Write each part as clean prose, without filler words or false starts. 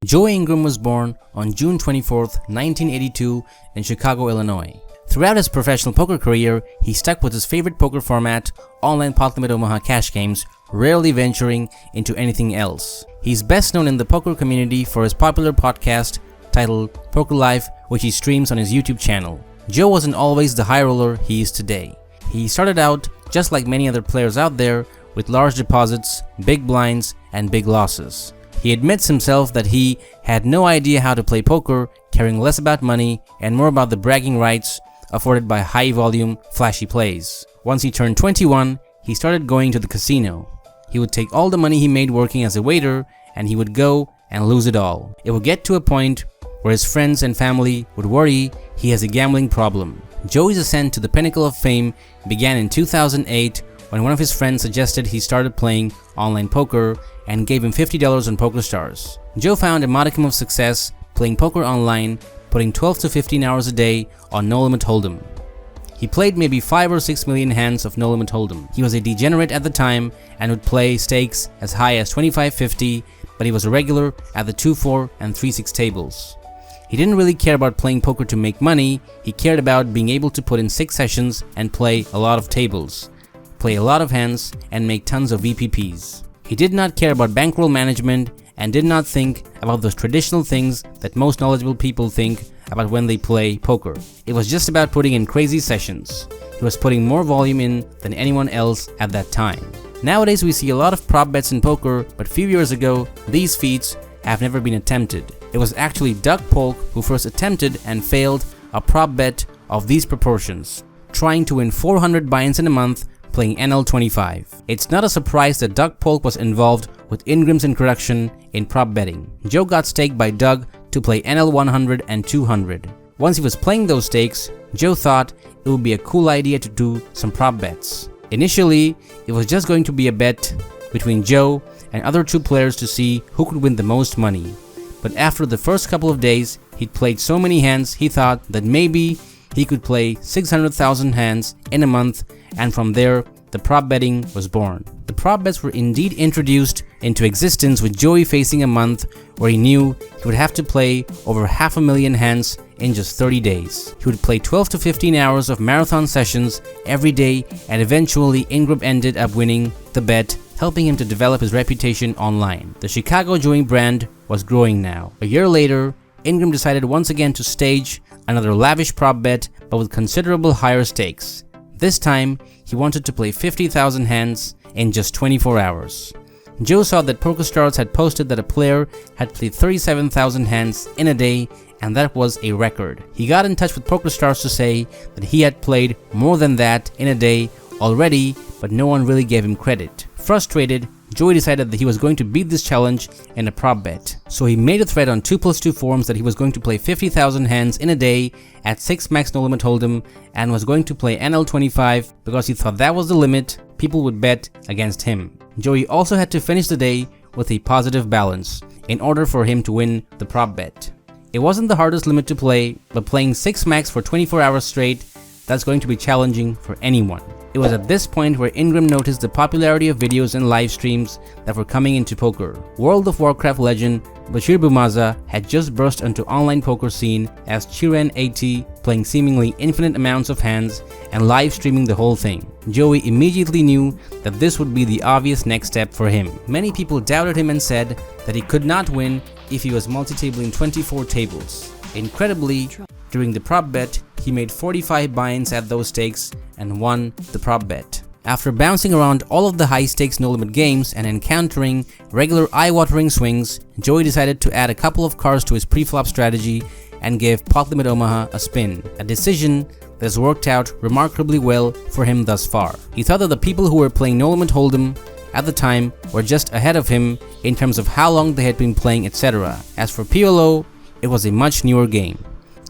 Joey Ingram was born on June 24, 1982 in Chicago, Illinois. Throughout his professional poker career, he stuck with his favorite poker format, online pot limit Omaha cash games, rarely venturing into anything else. He's best known in the poker community for his popular podcast titled Poker Life, which he streams on his YouTube channel. Joe wasn't always the high roller he is today. He started out, just like many other players out there, with large deposits, big blinds, and big losses. He admits himself that he had no idea how to play poker, caring less about money and more about the bragging rights afforded by high-volume, flashy plays. Once he turned 21, he started going to the casino. He would take all the money he made working as a waiter and he would go and lose it all. It would get to a point where his friends and family would worry he has a gambling problem. Joey's ascent to the pinnacle of fame began in 2008 when one of his friends suggested he started playing online poker and gave him $50 on PokerStars. Joe found a modicum of success playing poker online, putting 12 to 15 hours a day on No Limit Hold'em. He played maybe 5 or 6 million hands of No Limit Hold'em. He was a degenerate at the time and would play stakes as high as $25.50, but he was a regular at the 2-4 and 3-6 tables. He didn't really care about playing poker to make money, he cared about being able to put in 6 sessions and play a lot of tables, play a lot of hands, and make tons of VPPs. He did not care about bankroll management and did not think about those traditional things that most knowledgeable people think about when they play poker. It was just about putting in crazy sessions. He was putting more volume in than anyone else at that time. Nowadays we see a lot of prop bets in poker, but few years ago, these feats have never been attempted. It was actually Doug Polk who first attempted and failed a prop bet of these proportions, trying to win 400 buy-ins in a month playing NL25. It's not a surprise that Doug Polk was involved with Ingram's introduction in prop betting. Joe got staked by Doug to play NL100 and 200. Once he was playing those stakes, Joe thought it would be a cool idea to do some prop bets. Initially, it was just going to be a bet between Joe and other 2 players to see who could win the most money. But after the first couple of days, he'd played so many hands he thought that maybe he could play 600,000 hands in a month, and from there, the prop betting was born. The prop bets were indeed introduced into existence with Joey facing a month where he knew he would have to play over 500,000 hands in just 30 days. He would play 12 to 15 hours of marathon sessions every day, and eventually Ingram ended up winning the bet, helping him to develop his reputation online. The ChicagoJoey brand was growing now. A year later, Ingram decided once again to stage another lavish prop bet, but with considerable higher stakes. This time, he wanted to play 50,000 hands in just 24 hours. Joe saw that PokerStars had posted that a player had played 37,000 hands in a day, and that was a record. He got in touch with PokerStars to say that he had played more than that in a day already, but no one really gave him credit. Frustrated, Joey decided that he was going to beat this challenge in a prop bet. So he made a thread on 2+2 forums that he was going to play 50,000 hands in a day at 6 max no limit hold'em and was going to play NL25 because he thought that was the limit people would bet against him. Joey also had to finish the day with a positive balance in order for him to win the prop bet. It wasn't the hardest limit to play, but playing 6 max for 24 hours straight, that's going to be challenging for anyone. It was at this point where Ingram noticed the popularity of videos and live streams that were coming into poker. World of Warcraft legend Bashir Bumaza had just burst onto online poker scene as Chiran AT, playing seemingly infinite amounts of hands and live streaming the whole thing. Joey immediately knew that this would be the obvious next step for him. Many people doubted him and said that he could not win if he was multi-tabling 24 tables. Incredibly, during the prop bet, he made 45 buy-ins at those stakes and won the prop bet. After bouncing around all of the high-stakes no-limit games and encountering regular eye-watering swings, Joey decided to add a couple of cards to his pre-flop strategy and give Pot Limit Omaha a spin, a decision that has worked out remarkably well for him thus far. He thought that the people who were playing No Limit Hold'em at the time were just ahead of him in terms of how long they had been playing, etc. As for PLO, it was a much newer game.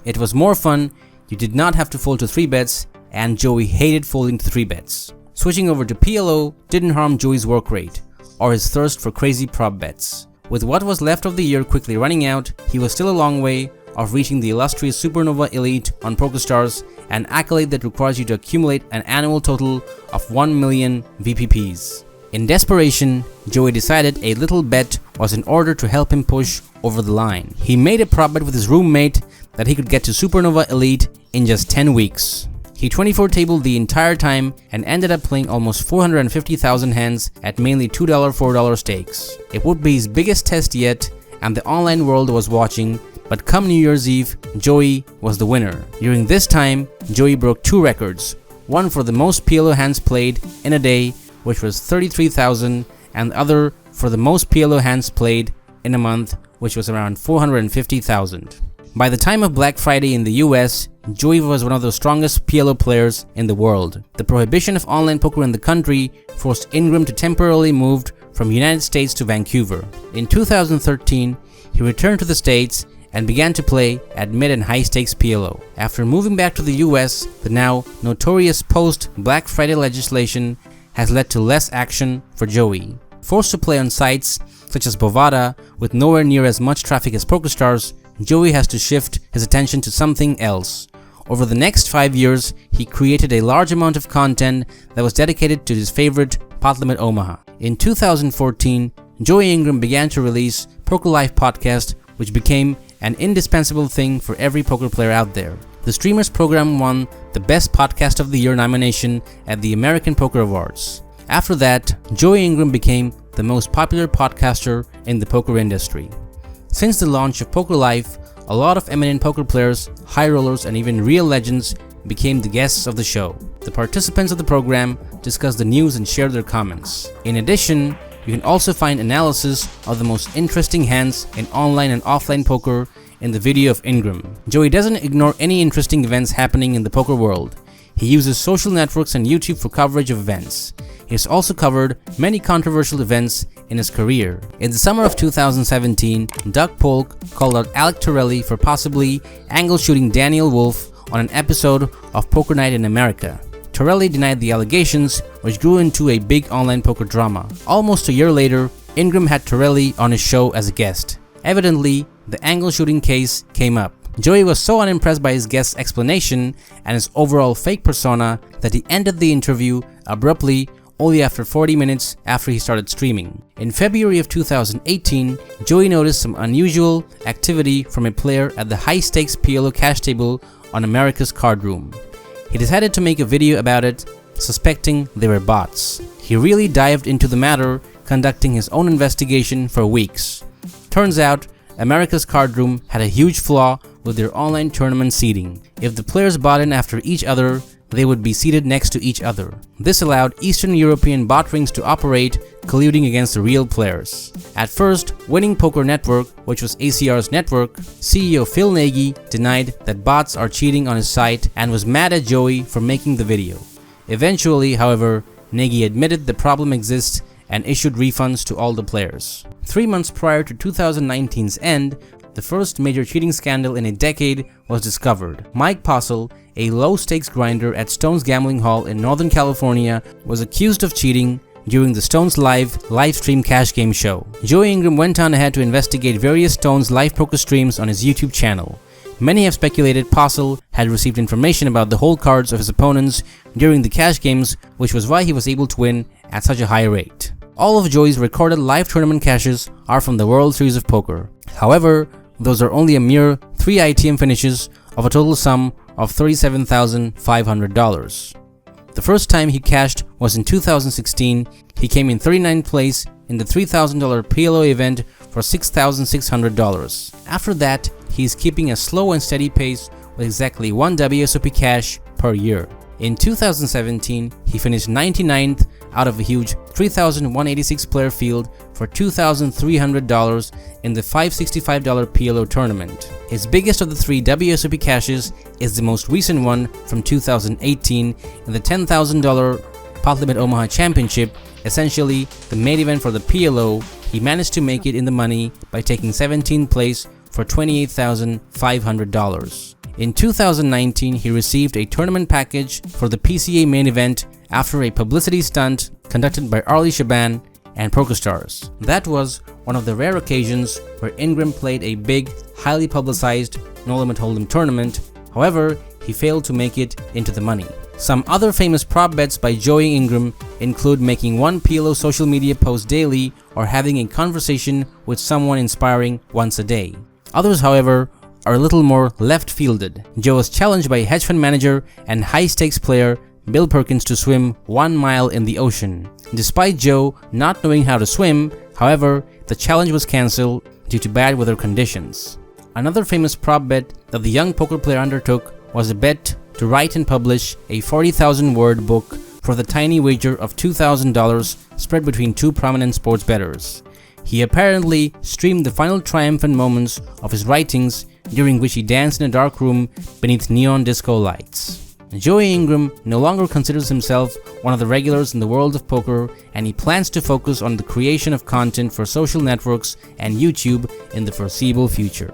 It was more fun, you did not have to fold to 3 bets, and Joey hated folding to 3 bets. Switching over to PLO didn't harm Joey's work rate, or his thirst for crazy prop bets. With what was left of the year quickly running out, he was still a long way of reaching the illustrious Supernova Elite on PokerStars, an accolade that requires you to accumulate an annual total of 1 million VPPs. In desperation, Joey decided a little bet was in order to help him push over the line. He made a prop bet with his roommate that he could get to Supernova Elite in just 10 weeks. He 24-tabled the entire time and ended up playing almost 450,000 hands at mainly $2, $4 stakes. It would be his biggest test yet, and the online world was watching, but come New Year's Eve, Joey was the winner. During this time, Joey broke two records, one for the most PLO hands played in a day, which was 33,000, and the other for the most PLO hands played in a month, which was around 450,000. By the time of Black Friday in the US, Joey was one of the strongest PLO players in the world. The prohibition of online poker in the country forced Ingram to temporarily move from United States to Vancouver. In 2013, he returned to the States and began to play at mid and high stakes PLO. After moving back to the US, the now notorious post-Black Friday legislation has led to less action for Joey. Forced to play on sites such as Bovada with nowhere near as much traffic as PokerStars, Joey has to shift his attention to something else. Over the next 5 years, he created a large amount of content that was dedicated to his favorite Pot Limit Omaha. In 2014, Joey Ingram began to release Poker Life podcast, which became an indispensable thing for every poker player out there. The streamer's program won the Best Podcast of the Year nomination at the American Poker Awards. After that, Joey Ingram became the most popular podcaster in the poker industry. Since the launch of Poker Life, a lot of eminent poker players, high rollers, and even real legends became the guests of the show. The participants of the program discuss the news and share their comments. In addition, you can also find analysis of the most interesting hands in online and offline poker in the video of Ingram. Joey doesn't ignore any interesting events happening in the poker world. He uses social networks and YouTube for coverage of events. He has also covered many controversial events in his career. In the summer of 2017, Doug Polk called out Alec Torelli for possibly angle shooting Daniel Wolf on an episode of Poker Night in America. Torelli denied the allegations, which grew into a big online poker drama. Almost a year later, Ingram had Torelli on his show as a guest. Evidently, the angle shooting case came up. Joey was so unimpressed by his guest's explanation and his overall fake persona that he ended the interview abruptly only after 40 minutes after he started streaming. In February of 2018, Joey noticed some unusual activity from a player at the high-stakes PLO cash table on America's Card Room. He decided to make a video about it, suspecting they were bots. He really dived into the matter, conducting his own investigation for weeks. Turns out, America's Card Room had a huge flaw with their online tournament seating. If the players bought in after each other, they would be seated next to each other. This allowed Eastern European bot rings to operate, colluding against the real players. At first, Winning Poker Network, which was ACR's network, CEO Phil Nagy denied that bots are cheating on his site and was mad at Joey for making the video. Eventually, however, Nagy admitted the problem exists and issued refunds to all the players. 3 months prior to 2019's end, the first major cheating scandal in a decade was discovered. Mike Postle, a low-stakes grinder at Stone's Gambling Hall in Northern California, was accused of cheating during the Stone's live stream cash game show. Joey Ingram went on ahead to investigate various Stone's live poker streams on his YouTube channel. Many have speculated Postle had received information about the hold cards of his opponents during the cash games, which was why he was able to win at such a high rate. All of Joey's recorded live tournament cashes are from the World Series of Poker. However, those are only a mere 3 ITM finishes of a total sum of $37,500. The first time he cashed was in 2016. He came in 39th place in the $3,000 PLO event for $6,600. After that, he is keeping a slow and steady pace with exactly 1 WSOP cash per year. In 2017, he finished 99th out of a huge 3,186 player field for $2,300 in the $565 PLO tournament. His biggest of the 3 WSOP cashes is the most recent one from 2018 in the $10,000 Pot Limit Omaha Championship, essentially the main event for the PLO. He managed to make it in the money by taking 17th place for $28,500. In 2019, he received a tournament package for the PCA main event after a publicity stunt conducted by Arlie Shaban and PokerStars. That was one of the rare occasions where Ingram played a big, highly publicized No Limit Hold'em tournament. However, he failed to make it into the money. Some other famous prop bets by Joey Ingram include making one PLO social media post daily or having a conversation with someone inspiring once a day. Others, however, are a little more left-fielded. Joe was challenged by hedge fund manager and high-stakes player Bill Perkins to swim 1 mile in the ocean. Despite Joe not knowing how to swim, however, the challenge was cancelled due to bad weather conditions. Another famous prop bet that the young poker player undertook was a bet to write and publish a 40,000-word book for the tiny wager of $2,000 spread between two prominent sports bettors. He apparently streamed the final triumphant moments of his writings, during which he danced in a dark room beneath neon disco lights. Joey Ingram no longer considers himself one of the regulars in the world of poker, and he plans to focus on the creation of content for social networks and YouTube in the foreseeable future.